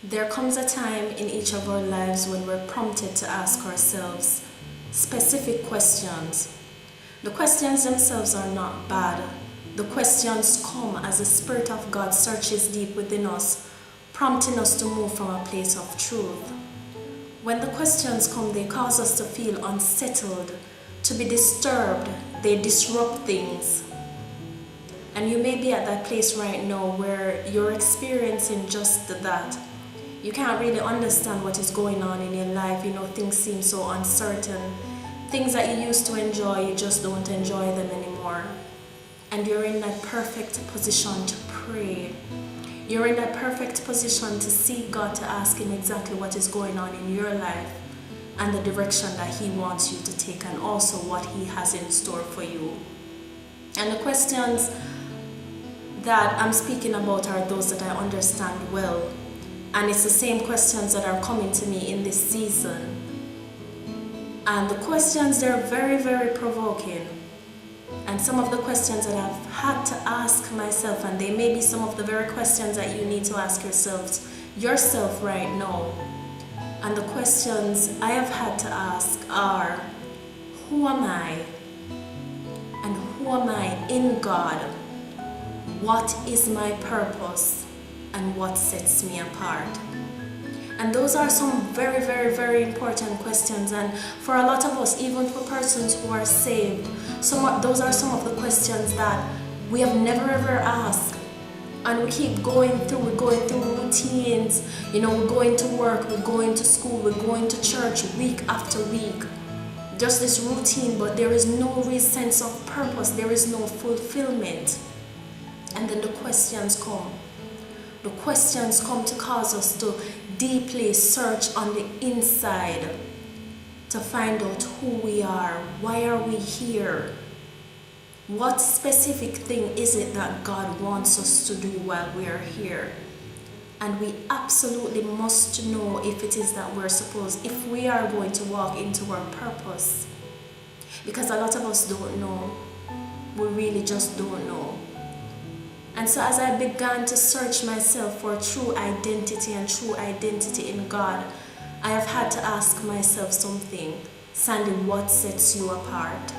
There comes a time in each of our lives when we're prompted to ask ourselves specific questions. The questions themselves are not bad. The questions come as the Spirit of God searches deep within us, prompting us to move from a place of truth. When the questions come, they cause us to feel unsettled, to be disturbed. They disrupt things. And you may be at that place right now where you're experiencing just that. You can't really understand what is going on in your life. Things seem so uncertain. Things that you used to enjoy, you just don't enjoy them anymore. And you're in that perfect position to pray. You're in that perfect position to seek God, to ask Him exactly what is going on in your life and the direction that He wants you to take, and also what He has in store for you. And the questions that I'm speaking about are those that I understand well. And it's the same questions that are coming to me in this season. And the questions, they're very, very provoking. And some of the questions that I've had to ask myself, and they may be some of the very questions that you need to ask yourself right now. And the questions I have had to ask are, who am I? And who am I in God? What is my purpose? And what sets me apart? And those are some very, very, very important questions. And for a lot of us, even for persons who are saved, those are some of the questions that we have never ever asked. And we keep going through routines. We're going to work, we're going to school, we're going to church week after week. Just this routine, but there is no real sense of purpose. There is no fulfillment. And then the questions come. The questions come to cause us to deeply search on the inside to find out who we are. Why are we here? What specific thing is it that God wants us to do while we are here? And we absolutely must know if it is that if we are going to walk into our purpose. Because a lot of us don't know. We really just don't know. And so as I began to search myself for true identity and true identity in God, I have had to ask myself something. Sandie, what sets you apart?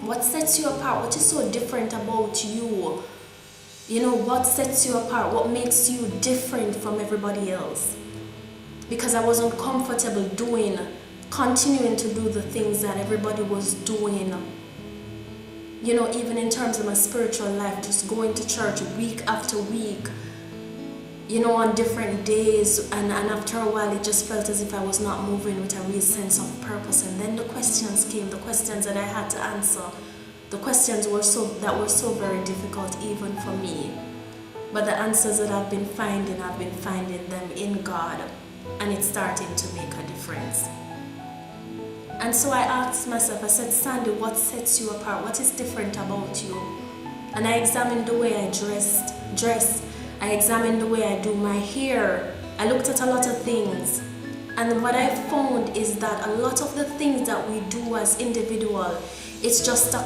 What sets you apart? What is so different about you? What sets you apart? What makes you different from everybody else? Because I wasn't comfortable continuing to do the things that everybody was doing. Even in terms of my spiritual life, just going to church week after week, on different days, and after a while it just felt as if I was not moving with a real sense of purpose. And then the questions came, the questions that I had to answer. The questions that were so very difficult even for me. But the answers that I've been finding them in God, and it's starting to make a difference. And so I asked myself, I said, Sandie, what sets you apart? What is different about you? And I examined the way I dress. I examined the way I do my hair. I looked at a lot of things. And what I found is that a lot of the things that we do as individuals, it's just a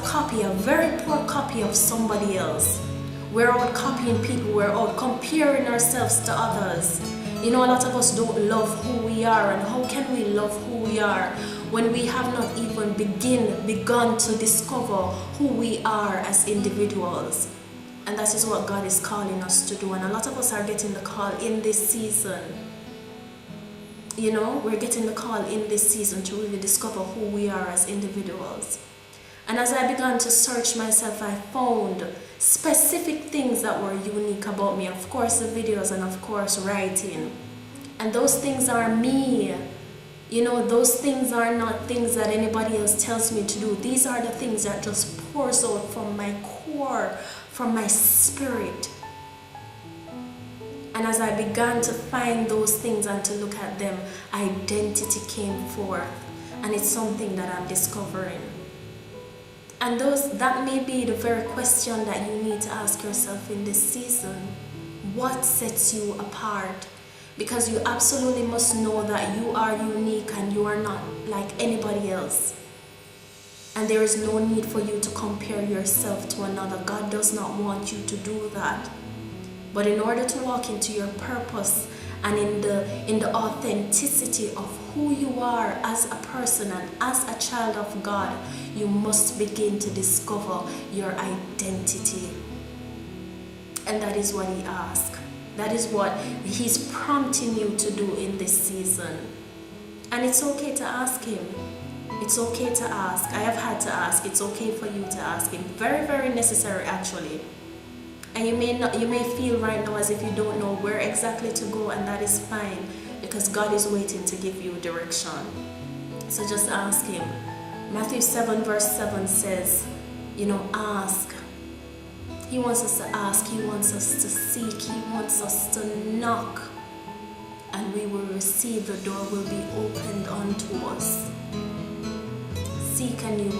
very poor copy of somebody else. We're out copying people. We're out comparing ourselves to others. A lot of us don't love who we are. And how can we love who we are when we have not even begun to discover who we are as individuals? And that is what God is calling us to do. And a lot of us are getting the call in this season. We're getting the call in this season to really discover who we are as individuals. And as I began to search myself, I found specific things that were unique about me. Of course, the videos, and of course, writing. And those things are me. Those things are not things that anybody else tells me to do. These are the things that just pours out from my core, from my spirit. And as I began to find those things and to look at them, identity came forth. And it's something that I'm discovering. And that may be the very question that you need to ask yourself in this season. What sets you apart? Because you absolutely must know that you are unique and you are not like anybody else. And there is no need for you to compare yourself to another. God does not want you to do that. But in order to walk into your purpose and in the authenticity of who you are as a person and as a child of God, you must begin to discover your identity. And that is what he asks. That is what he's prompting you to do in this season. And it's okay to ask him. It's okay to ask. I have had to ask. It's okay for you to ask him. Very, very necessary actually. And you may feel right now as if you don't know where exactly to go, and that is fine, because God is waiting to give you direction. So just ask him. Matthew 7 verse 7 says, ask. He wants us to ask, he wants us to seek, he wants us to knock, and we will receive. The door will be opened unto us. Seek and you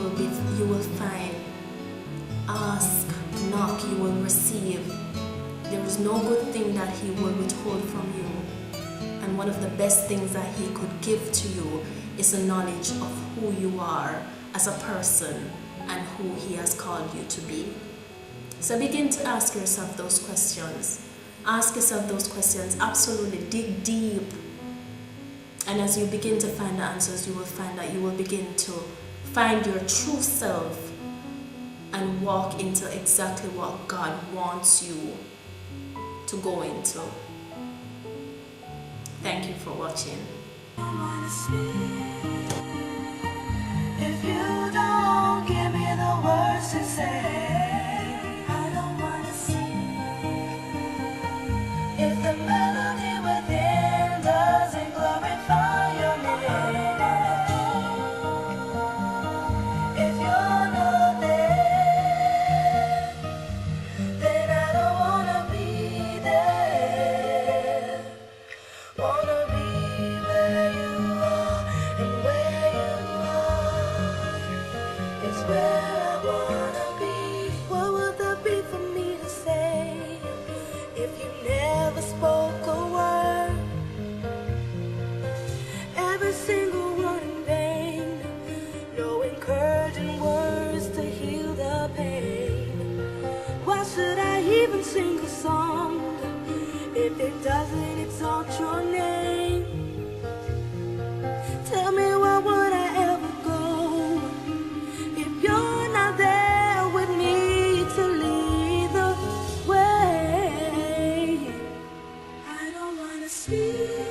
will find. Ask, knock, you will receive. There is no good thing that he will withhold from you. And one of the best things that he could give to you is a knowledge of who you are as a person and who he has called you to be. So begin to ask yourself those questions. Ask yourself those questions. Absolutely. Dig deep. And as you begin to find the answers, you will find that you will begin to find your true self and walk into exactly what God wants you to go into. Thank you for watching. If you don't give me the words to say, I don't want to see. If the melody within doesn't glorify your name, if you're not there, then I don't want to be there. Wanna be where you are, and where you are is where I wanna be. What would there be for me to say if you never spoke a word? Every single word in vain, no encouraging words to heal the pain. Why should I even sing a song if it doesn't exalt your name? Tell me, where would I ever go if you're not there with me to lead the way? I don't wanna see